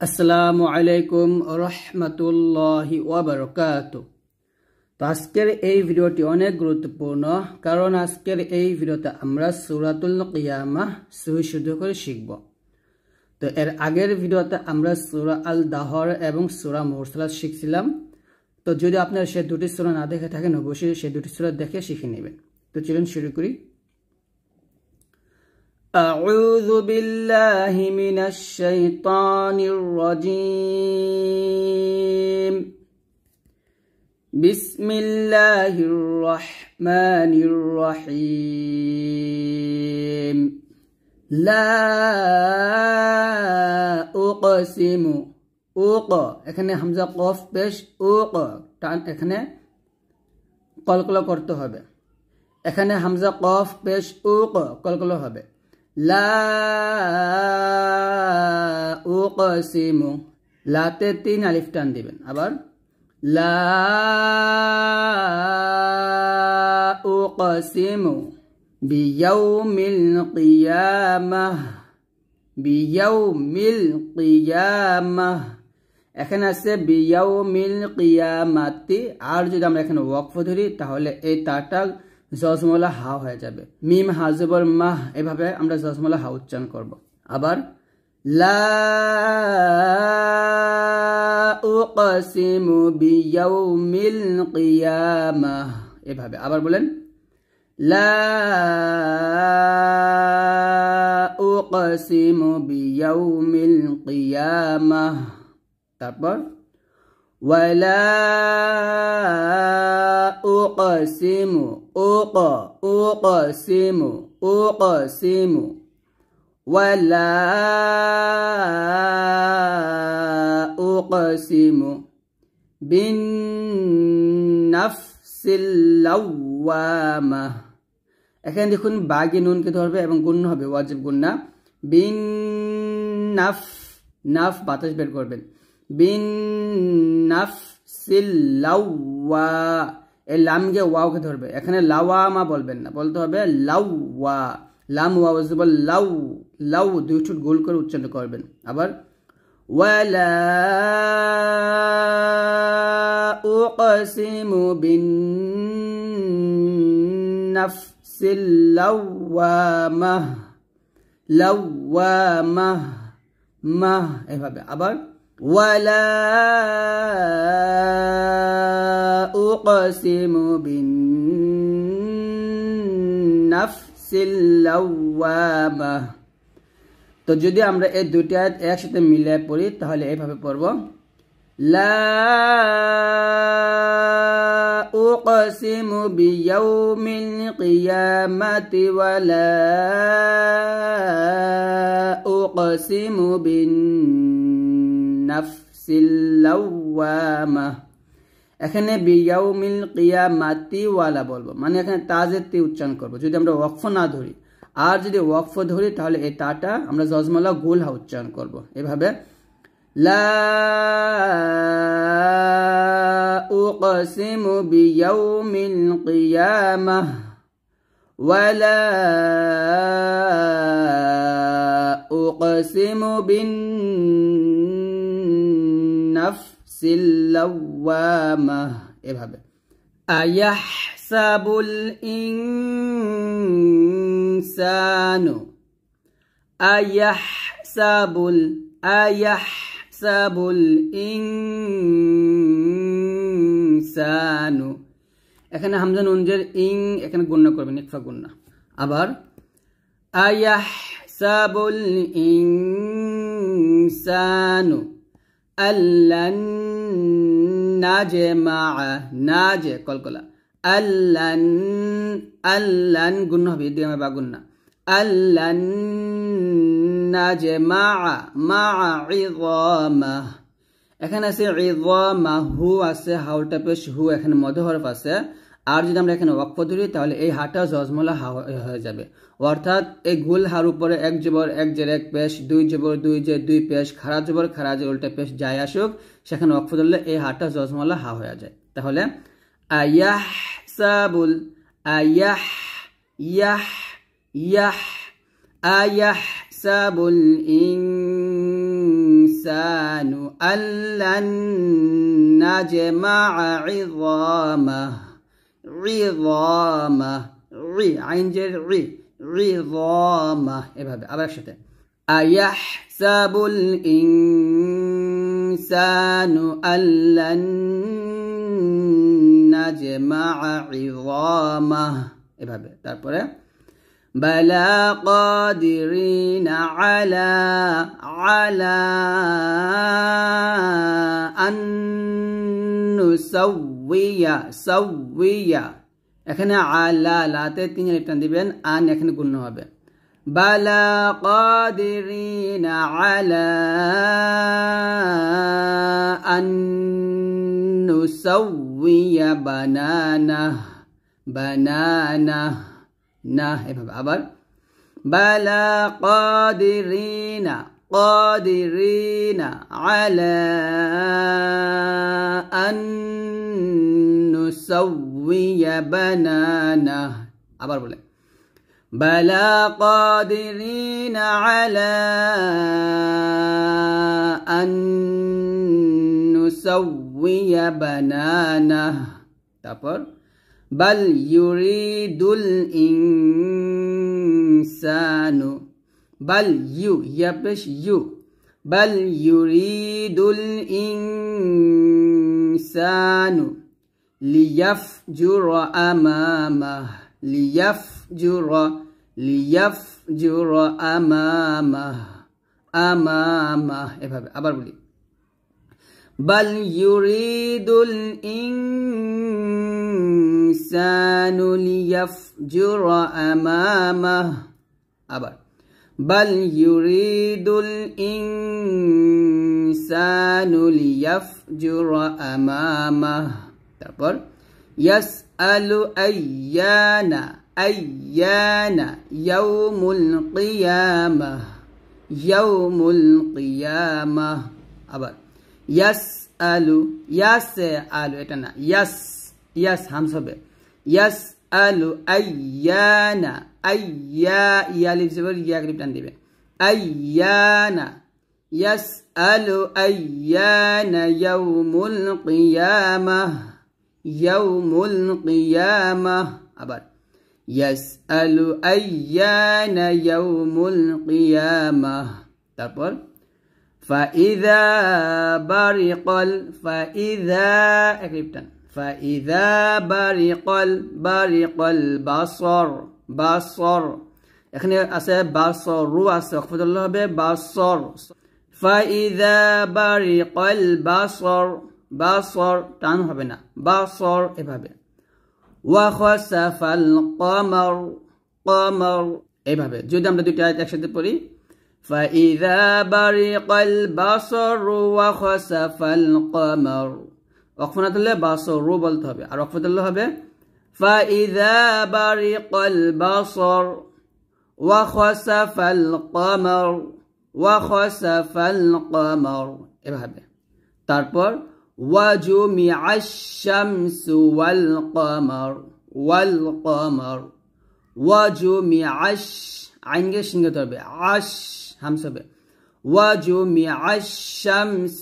আসসালামু আলাইকুম রহমতুল্লাহি ওয়া বারাকাতুহু। তো আজকের এই ভিডিওটি অনেক গুরুত্বপূর্ণ, কারণ আজকের এই ভিডিওতে আমরা সূরাতুল কিয়ামাহ শুদ্ধ করে শিখব। তো এর আগের ভিডিওতে আমরা সূরা আল দাহর এবং সূরা মুরসালাত শিখছিলাম। তো যদি আপনারা সেই দুটি সূরা না দেখে থাকেন, অবশ্যই সেই দুটি সূরা দেখে শিখে নেবেন। তো চলুন শুরু করি। أعوذ بالله من الشيطان الرجيم. بسم الله الرحمن الرحيم. لا أقسم. এখানে হামজা কফ পেশ টান এখানে কলকলা করতে হবে। এখানে হামজা কফ পেশ কলকলা হবে। লা উকসিমু, লাতে 3 আলিফ টান দিবেন। আবার লা উকসিমু বিয়াউমিল কিয়ামাহ। বিয়াউমিল কিয়ামাহ, এখানে আছে বিয়াউমিল কিয়ামাতি। আর যদি আমরা এখানে ওয়াকফ ধরি তাহলে এই তাটা জজমলা হা হয়ে যাবে। মিম হাজবর মাহ, এভাবে আমরা জজমলা হা উচ্চারণ করব। আবার লা উকসিমু বিয়াউমিল কিয়ামাহ, এভাবে। আবার বলেন লা উকসিমু বিয়াউমিল কিয়ামাহ। তারপর ওয়ালা উকসিমু উকসিমু ওয়ালা উকসিমু বিন নাফসিল লাওয়ামাহ। এখানে দেখুন বাগি নুনকে ধরবে এবং গুণ্য হবে, ওয়াজিব গুন্না। বিন নাফ, নাফ বাতাস বের করবেন। বিন নাফসিল লাওয়া, এই লামকে ওয়াওকে ধরবে। এখানে লাওয়ামা বলবেন না, বলতে হবে লাওয়া। লাম ওয়াও জবর লাউ, লাউ দুই ঠোঁট গোল করে উচ্চারণ করবেন। আবার ওয়ালা উকসিমু বিন নাফসিল লাওয়ামাহ। লাওয়ামাহ মাহ, এভাবে। আবার ওয়ালা উকসিমু বিন নাফসিল লাওয়ামাহ। তো যদি আমরা এই দুটি আয়াত একসাথে মিলিয়ে পড়ি তাহলে এইভাবে পড়ব। লা উকসিমু বিয়াউমিল কিয়ামাতি ওয়ালা উকসিমু বিন নাফসিল লাওয়ামাহ। এখানে বিয়াউমিল কিয়ামাতি ওয়ালা বলবো, মানে এখানে তাজের তি উচ্চারণ করবো যদি আমরা ওয়াকফ না ধরি। আর যদি ওয়াকফ ধরি তাহলে এই তাটা আমরা জজমালা গোল হা উচ্চারণ করবো, এভাবে। লা উকসিমু বিয়াউমিল কিয়ামাহ ওয়ালা উকসিমু বিন নাফসিল লাওয়ামাহ, এভাবে। আয়াহসাবুল ইনসানু, আয়াহসাবুল ইনসানু, এখানে হামজা নুনজের ইং এখানে গুণনা করবেন, ইকফা গুণনা। আবার আয়াহসাবুল ইনসানু আল্লান নাজমা, নাজে কলকলা। আল্লান, আল্লান গুণ হবে, দিয়ে বা গুণনা। আল্লান নাজমা মা ইযামা, এখানে আছে ইযামা, হু আছে, হাউটা পেশ হু, এখানে মধ্য হরফ আছে। আর যদি আমরা এখানে ওয়াকফ ধরি তাহলে এই হাটা জজমলা হা হয়ে যাবে। অর্থাৎ এই গুল হার উপরে এক জবর এক জের এক পেশ, দুই জবর দুই জের দুই পেশ, খারা জবর খারা জের উল্টা পেশ যাই আসুক, সেখানে ওয়াকফ ধরলে এই হাটা জজমলা হা হয়ে যায়। তাহলে আয়াহসাবুল, আয়াহ ইয়াহ ইয়াহ আয়াহসাবুল ইনসান ألن نجمع عظامه عظامه عين جر عظامه এভাবে আবার একসাথে أيحسب الإنسان ألن نجمع عظامه এভাবে তারপরে بلى قادرين على أن نسوي এখানে আলা লাতে তিন টান দিবেন আন এখানে গুণ হবে بلى قادرين على أن نسوي بنانه না এভাবে আবার بلى قادرين على أن نسوي بنانه আবার বলে بلى قادرين على أن نسوي بنانه তারপর بل يريد الإنسان بل بل يريد الإنسان ليفجر أمامه ليفجر أمامه এভাবে আবার বলি بل يريد الإنسان ليفجر أمامه أبر بل يريد الإنسان ليفجر أمامه تبر يسأل أيان يوم القيامة أبر يسأل এটা না ইয়াস হামস হবে يسأل أيان ইয়ালিফ জবর ইয়া গ্রিপ টান দিবে أيان يسأل أيان يوم القيامة আবার يسأل أيان يوم القيامة তারপর فإذا برق البصر এখানে আছে বাসরু আছে ওয়াকফতুল্লাহ হবে বাসর فإذا برق البصر টান হবে না বাসর এভাবে وخسف القمر এভাবে যদি আমরা দুটো আয়াত একসাথে পড়ি فإذا برق البصر وخسف القمر ওয়াকফতুল্লাহ বাসরু বলতে হবে আর ওয়াকফতুল্লাহ হবে فإذا برق البصر وخسف القمر এভাবে তারপর وجمع الشمس والقمر وجمع আইন গে সিন গতে হবে আশ হামস হবে وجمع الشمس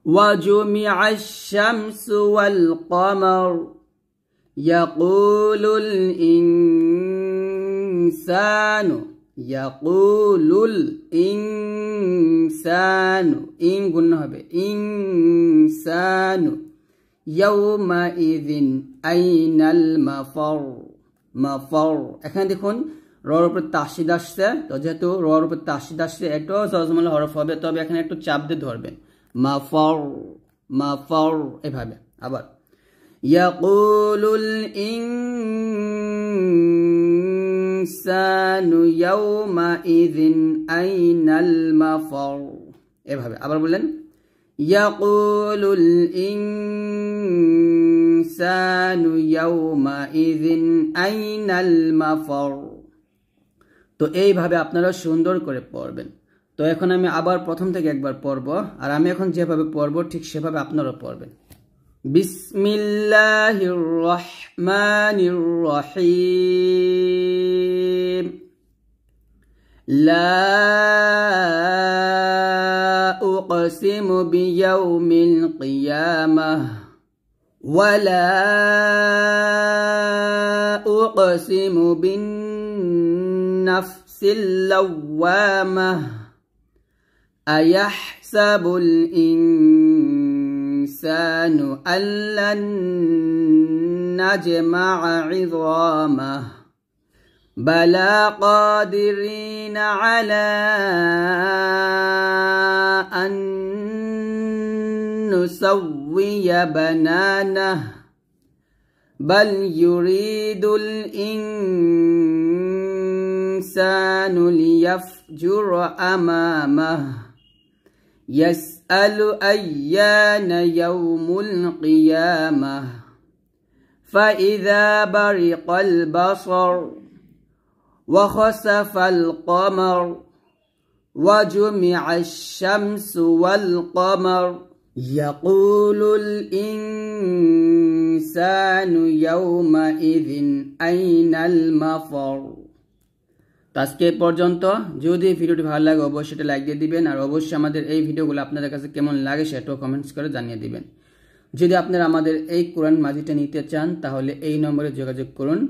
وجمع الشمس والقمر يقول الإنسان إن قلنا হবে إنسان يومئذ أين المفر এখানে দেখুন রর উপর তাসদীদ আসছে তো যেহেতু রর উপর তাসদীদ আসছে একটু জজমুল হরফ হবে তবে এখানে একটু চাপ দিয়ে ধরবেন মাফর এভাবে আবার ইয়াকুলুল ইনসানু ইয়াউমাইযিন আইনাল মাফর এভাবে আবার বলেন ইয়াকুলুল ইনসানু ইয়াউমাইযিন আইনাল মাফর তো এইভাবে আপনারা সুন্দর করে পড়বেন তো এখন আমি আবার প্রথম থেকে একবার পড়ব আর আমি এখন যেভাবে পড়ব ঠিক সেভাবে আপনারা পড়বেন বিসমিল্লাহির রহমানির রহিম لا أقسم بيوم القيامة ولا أقسم بالنفس اللوامة أيحسب الإنسان أن لن نجمع عظامه بلى قادرين على أن نسوي بنانه بل يريد الإنسان ليفجر أمامه يسأل أيان يوم القيامة فإذا برق البصر وخسف القمر وجمع الشمس والقمر يقول الإنسان يومئذ أين المفر। আজকে পর্যন্ত। যদি ভিডিওটি ভালো লাগে অবশ্যই এটা লাইক দিয়ে দিবেন, আর অবশ্যই আমাদের এই ভিডিওগুলো আপনাদের কাছে কেমন লাগে সেটাও কমেন্টস করে জানিয়ে দিবেন। যদি আপনারা আমাদের এই কোরআন মাজিদটা নিতে চান তাহলে এই নম্বরে যোগাযোগ করুন।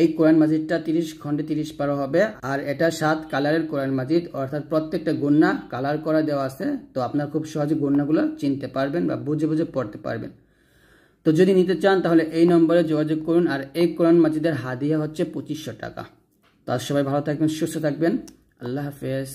এই কোরআন মাজিদটা 30 খণ্ডে 30 পারা হবে, আর এটা 7 কালারের কোরআন মাজিদ, অর্থাৎ প্রত্যেকটা গুন্না কালার করা দেওয়া আছে। তো আপনারা খুব সহজে গুন্নাগুলো চিনতে পারবেন বা বুঝে বুঝে পড়তে পারবেন। তো যদি নিতে চান তাহলে এই নম্বরে যোগাযোগ করুন। আর এই কোরআন মাজিদের হাদিয়া হচ্ছে 2500 টাকা। তো সবাই ভালো থাকবেন, সুস্থ থাকবেন। আল্লাহ হাফেজ।